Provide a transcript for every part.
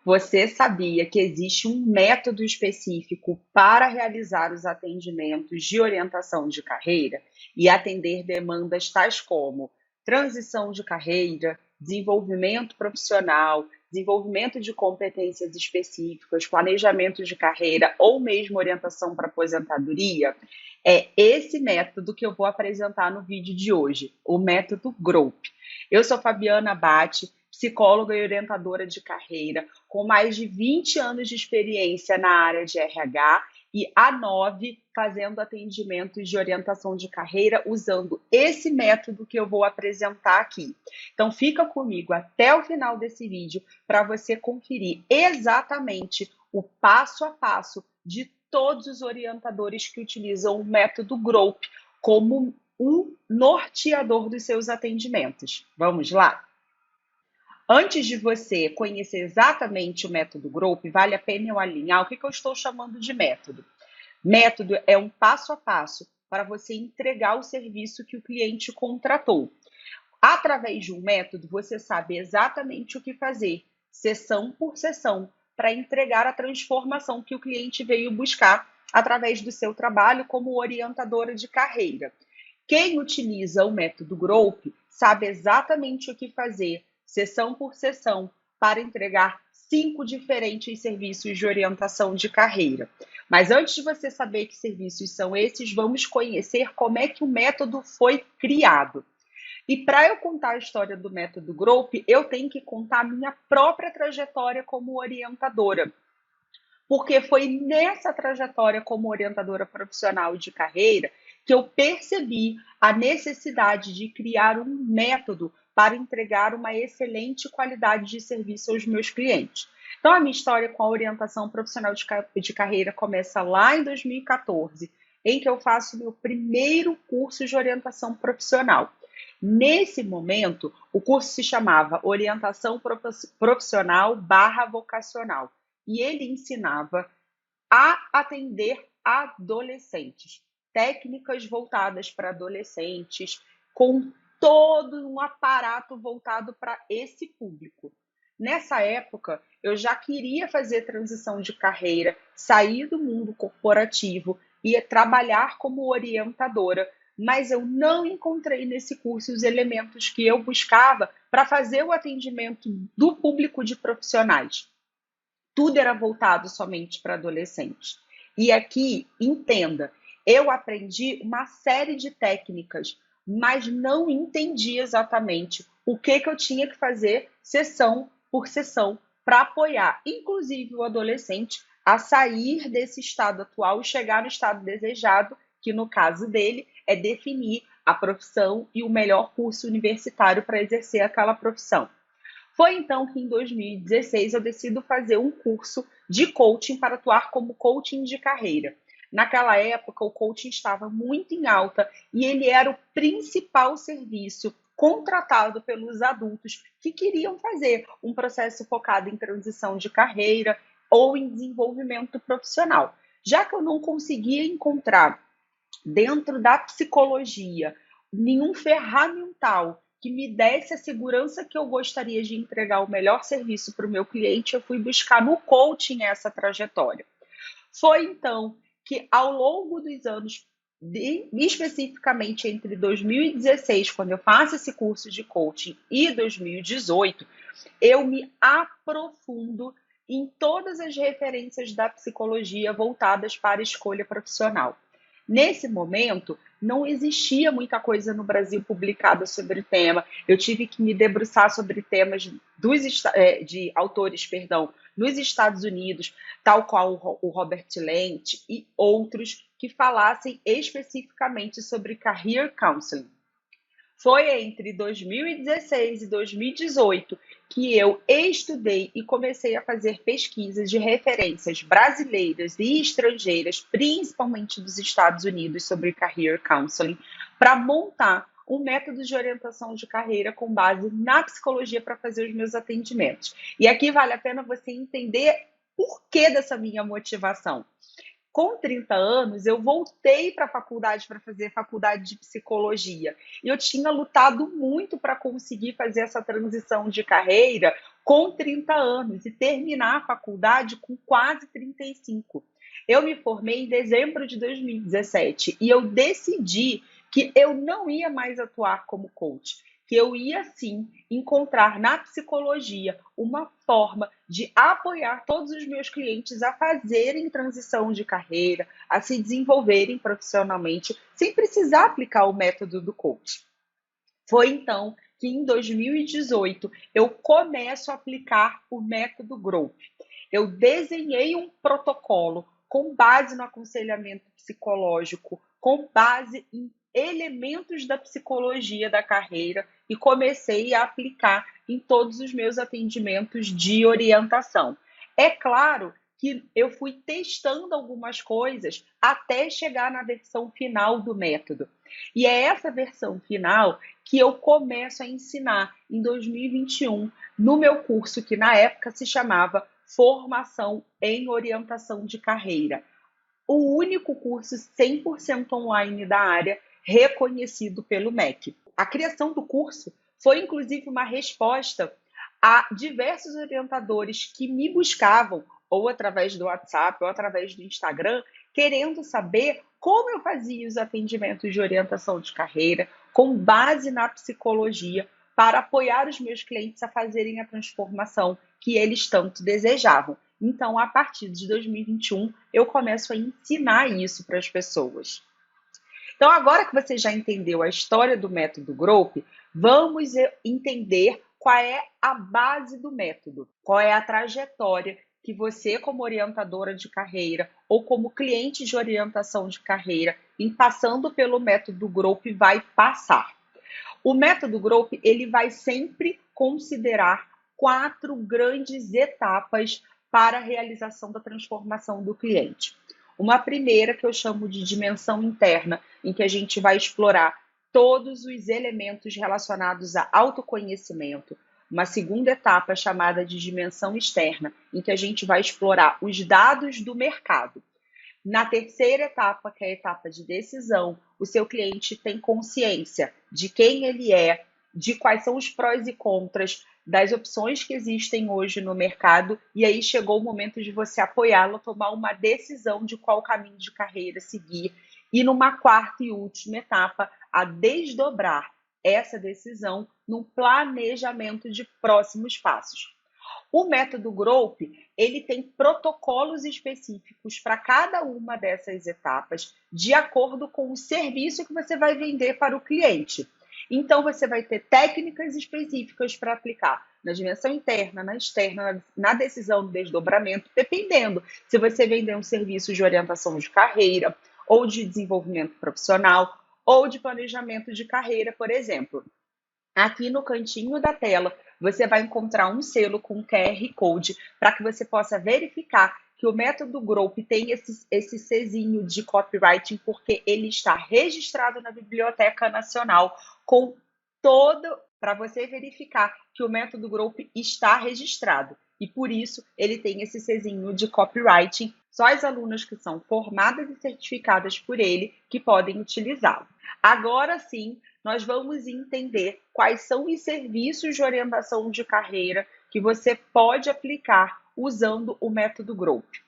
Você sabia que existe um método específico para realizar os atendimentos de orientação de carreira e atender demandas tais como transição de carreira, desenvolvimento profissional, desenvolvimento de competências específicas, planejamento de carreira ou mesmo orientação para aposentadoria? É esse método que eu vou apresentar no vídeo de hoje, o método GROUP. Eu sou Fabiana Abate, psicóloga e orientadora de carreira, com mais de 20 anos de experiência na área de RH e há 9 fazendo atendimentos de orientação de carreira usando esse método que eu vou apresentar aqui. Então fica comigo até o final desse vídeo para você conferir exatamente o passo a passo de todos os orientadores que utilizam o método GROUP como um norteador dos seus atendimentos. Vamos lá? Antes de você conhecer exatamente o método GROUP, vale a pena eu alinhar o que eu estou chamando de método. Método é um passo a passo para você entregar o serviço que o cliente contratou. Através de um método, você sabe exatamente o que fazer, sessão por sessão, para entregar a transformação que o cliente veio buscar através do seu trabalho como orientadora de carreira. Quem utiliza o método GROUP sabe exatamente o que fazer, sessão por sessão, para entregar 5 diferentes serviços de orientação de carreira. Mas antes de você saber que serviços são esses, vamos conhecer como é que o método foi criado. E para eu contar a história do método GROUP, eu tenho que contar a minha própria trajetória como orientadora. Porque foi nessa trajetória como orientadora profissional de carreira que eu percebi a necessidade de criar um método para entregar uma excelente qualidade de serviço aos meus clientes. Então, a minha história com a orientação profissional de carreira começa lá em 2014, em que eu faço meu primeiro curso de orientação profissional. Nesse momento, o curso se chamava Orientação Profissional / Vocacional e ele ensinava a atender adolescentes, técnicas voltadas para adolescentes, com todo um aparato voltado para esse público. Nessa época, eu já queria fazer transição de carreira, sair do mundo corporativo e trabalhar como orientadora, mas eu não encontrei nesse curso os elementos que eu buscava para fazer o atendimento do público de profissionais. Tudo era voltado somente para adolescentes. E aqui, entenda, eu aprendi uma série de técnicas, mas não entendi exatamente o que eu tinha que fazer sessão por sessão para apoiar, inclusive o adolescente, a sair desse estado atual e chegar no estado desejado, que no caso dele é definir a profissão e o melhor curso universitário para exercer aquela profissão. Foi então que em 2016 eu decido fazer um curso de coaching para atuar como coaching de carreira. Naquela época, o coaching estava muito em alta e ele era o principal serviço contratado pelos adultos que queriam fazer um processo focado em transição de carreira ou em desenvolvimento profissional. Já que eu não conseguia encontrar dentro da psicologia nenhum ferramental que me desse a segurança que eu gostaria de entregar o melhor serviço para o meu cliente, eu fui buscar no coaching essa trajetória. Foi então que ao longo dos anos, especificamente entre 2016, quando eu faço esse curso de coaching, e 2018, eu me aprofundo em todas as referências da psicologia voltadas para a escolha profissional. Nesse momento, não existia muita coisa no Brasil publicada sobre o tema. Eu tive que me debruçar sobre temas de autores, nos Estados Unidos, tal qual o Robert Lent e outros que falassem especificamente sobre Career Counseling. Foi entre 2016 e 2018 que eu estudei e comecei a fazer pesquisas de referências brasileiras e estrangeiras, principalmente dos Estados Unidos, sobre Career Counseling, para montar um método de orientação de carreira com base na psicologia para fazer os meus atendimentos. E aqui vale a pena você entender por que dessa minha motivação. Com 30 anos, eu voltei para a faculdade para fazer faculdade de psicologia. E eu tinha lutado muito para conseguir fazer essa transição de carreira com 30 anos e terminar a faculdade com quase 35. Eu me formei em dezembro de 2017 e eu decidi que eu não ia mais atuar como coach, que eu ia sim encontrar na psicologia uma forma de apoiar todos os meus clientes a fazerem transição de carreira, a se desenvolverem profissionalmente, sem precisar aplicar o método do coach. Foi então que em 2018 eu começo a aplicar o método Growth. Eu desenhei um protocolo com base no aconselhamento psicológico, com base em elementos da psicologia da carreira e comecei a aplicar em todos os meus atendimentos de orientação. É claro que eu fui testando algumas coisas até chegar na versão final do método. E é essa versão final que eu começo a ensinar em 2021 no meu curso, que na época se chamava Formação em Orientação de Carreira. O único curso 100% online da área reconhecido pelo MEC. A criação do curso foi, inclusive, uma resposta a diversos orientadores que me buscavam, ou através do WhatsApp, ou através do Instagram, querendo saber como eu fazia os atendimentos de orientação de carreira, com base na psicologia, para apoiar os meus clientes a fazerem a transformação que eles tanto desejavam. Então, a partir de 2021, eu começo a ensinar isso para as pessoas. Então, agora que você já entendeu a história do método Growth, vamos entender qual é a base do método, qual é a trajetória que você, como orientadora de carreira ou como cliente de orientação de carreira, em passando pelo método Growth, vai passar. O método Growth, ele vai sempre considerar 4 grandes etapas para a realização da transformação do cliente. Uma primeira que eu chamo de dimensão interna, em que a gente vai explorar todos os elementos relacionados a autoconhecimento. Uma segunda etapa chamada de dimensão externa, em que a gente vai explorar os dados do mercado. Na terceira etapa, que é a etapa de decisão, o seu cliente tem consciência de quem ele é, de quais são os prós e contras das opções que existem hoje no mercado, e aí chegou o momento de você apoiá-lo a tomar uma decisão de qual caminho de carreira seguir, e numa quarta e última etapa, a desdobrar essa decisão num planejamento de próximos passos. O método Growth, ele tem protocolos específicos para cada uma dessas etapas, de acordo com o serviço que você vai vender para o cliente. Então, você vai ter técnicas específicas para aplicar na dimensão interna, na externa, na decisão do desdobramento, dependendo se você vender um serviço de orientação de carreira, ou de desenvolvimento profissional, ou de planejamento de carreira, por exemplo. Aqui no cantinho da tela, você vai encontrar um selo com QR Code para que você possa verificar que o método Growth tem esse Czinho de copywriting, porque ele está registrado na Biblioteca Nacional com todo, para você verificar que o método Growth está registrado. E por isso ele tem esse Czinho de copywriting. Só as alunas que são formadas e certificadas por ele que podem utilizá-lo. Agora sim, nós vamos entender quais são os serviços de orientação de carreira que você pode aplicar usando o método Growth.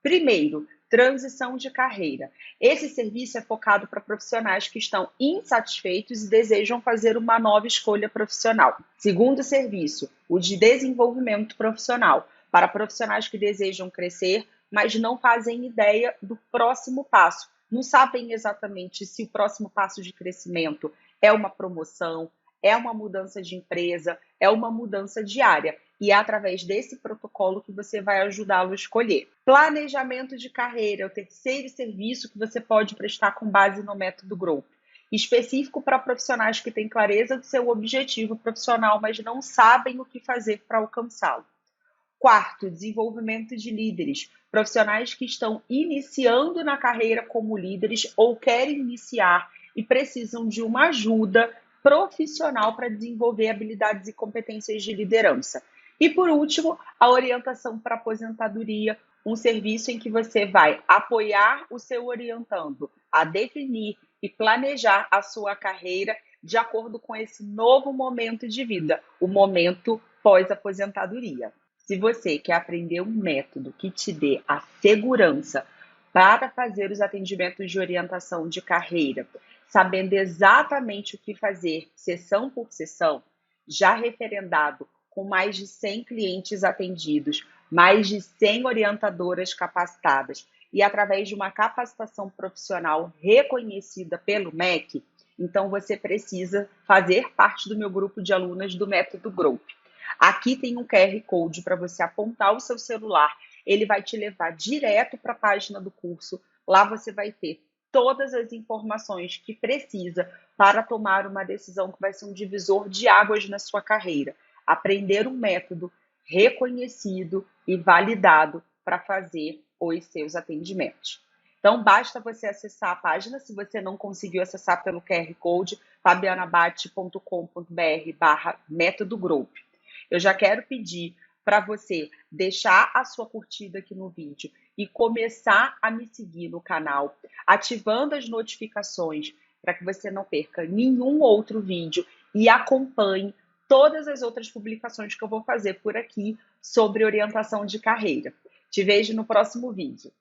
Primeiro, transição de carreira. Esse serviço é focado para profissionais que estão insatisfeitos e desejam fazer uma nova escolha profissional. Segundo serviço, o de desenvolvimento profissional, para profissionais que desejam crescer, mas não fazem ideia do próximo passo. Não sabem exatamente se o próximo passo de crescimento é uma promoção, é uma mudança de empresa, é uma mudança de área. E é através desse protocolo que você vai ajudá-lo a escolher. Planejamento de carreira é o terceiro serviço que você pode prestar com base no método Growth, específico para profissionais que têm clareza do seu objetivo profissional, mas não sabem o que fazer para alcançá-lo. Quarto, desenvolvimento de líderes, profissionais que estão iniciando na carreira como líderes ou querem iniciar e precisam de uma ajuda profissional para desenvolver habilidades e competências de liderança. E por último, a orientação para aposentadoria um serviço em que você vai apoiar o seu orientando a definir e planejar a sua carreira de acordo com esse novo momento de vida, o momento pós-aposentadoria. Se você quer aprender um método que te dê a segurança para fazer os atendimentos de orientação de carreira, sabendo exatamente o que fazer, sessão por sessão, já referendado com mais de 100 clientes atendidos, mais de 100 orientadoras capacitadas e através de uma capacitação profissional reconhecida pelo MEC, então você precisa fazer parte do meu grupo de alunas do Método Growth. Aqui tem um QR Code para você apontar o seu celular, ele vai te levar direto para a página do curso. Lá você vai ter todas as informações que precisa para tomar uma decisão que vai ser um divisor de águas na sua carreira. Aprender um método reconhecido e validado para fazer os seus atendimentos. Então, basta você acessar a página, se você não conseguiu acessar pelo QR Code, fabianabate.com.br/método Group. Eu já quero pedir para você deixar a sua curtida aqui no vídeo e começar a me seguir no canal, ativando as notificações para que você não perca nenhum outro vídeo e acompanhe todas as outras publicações que eu vou fazer por aqui sobre orientação de carreira. Te vejo no próximo vídeo.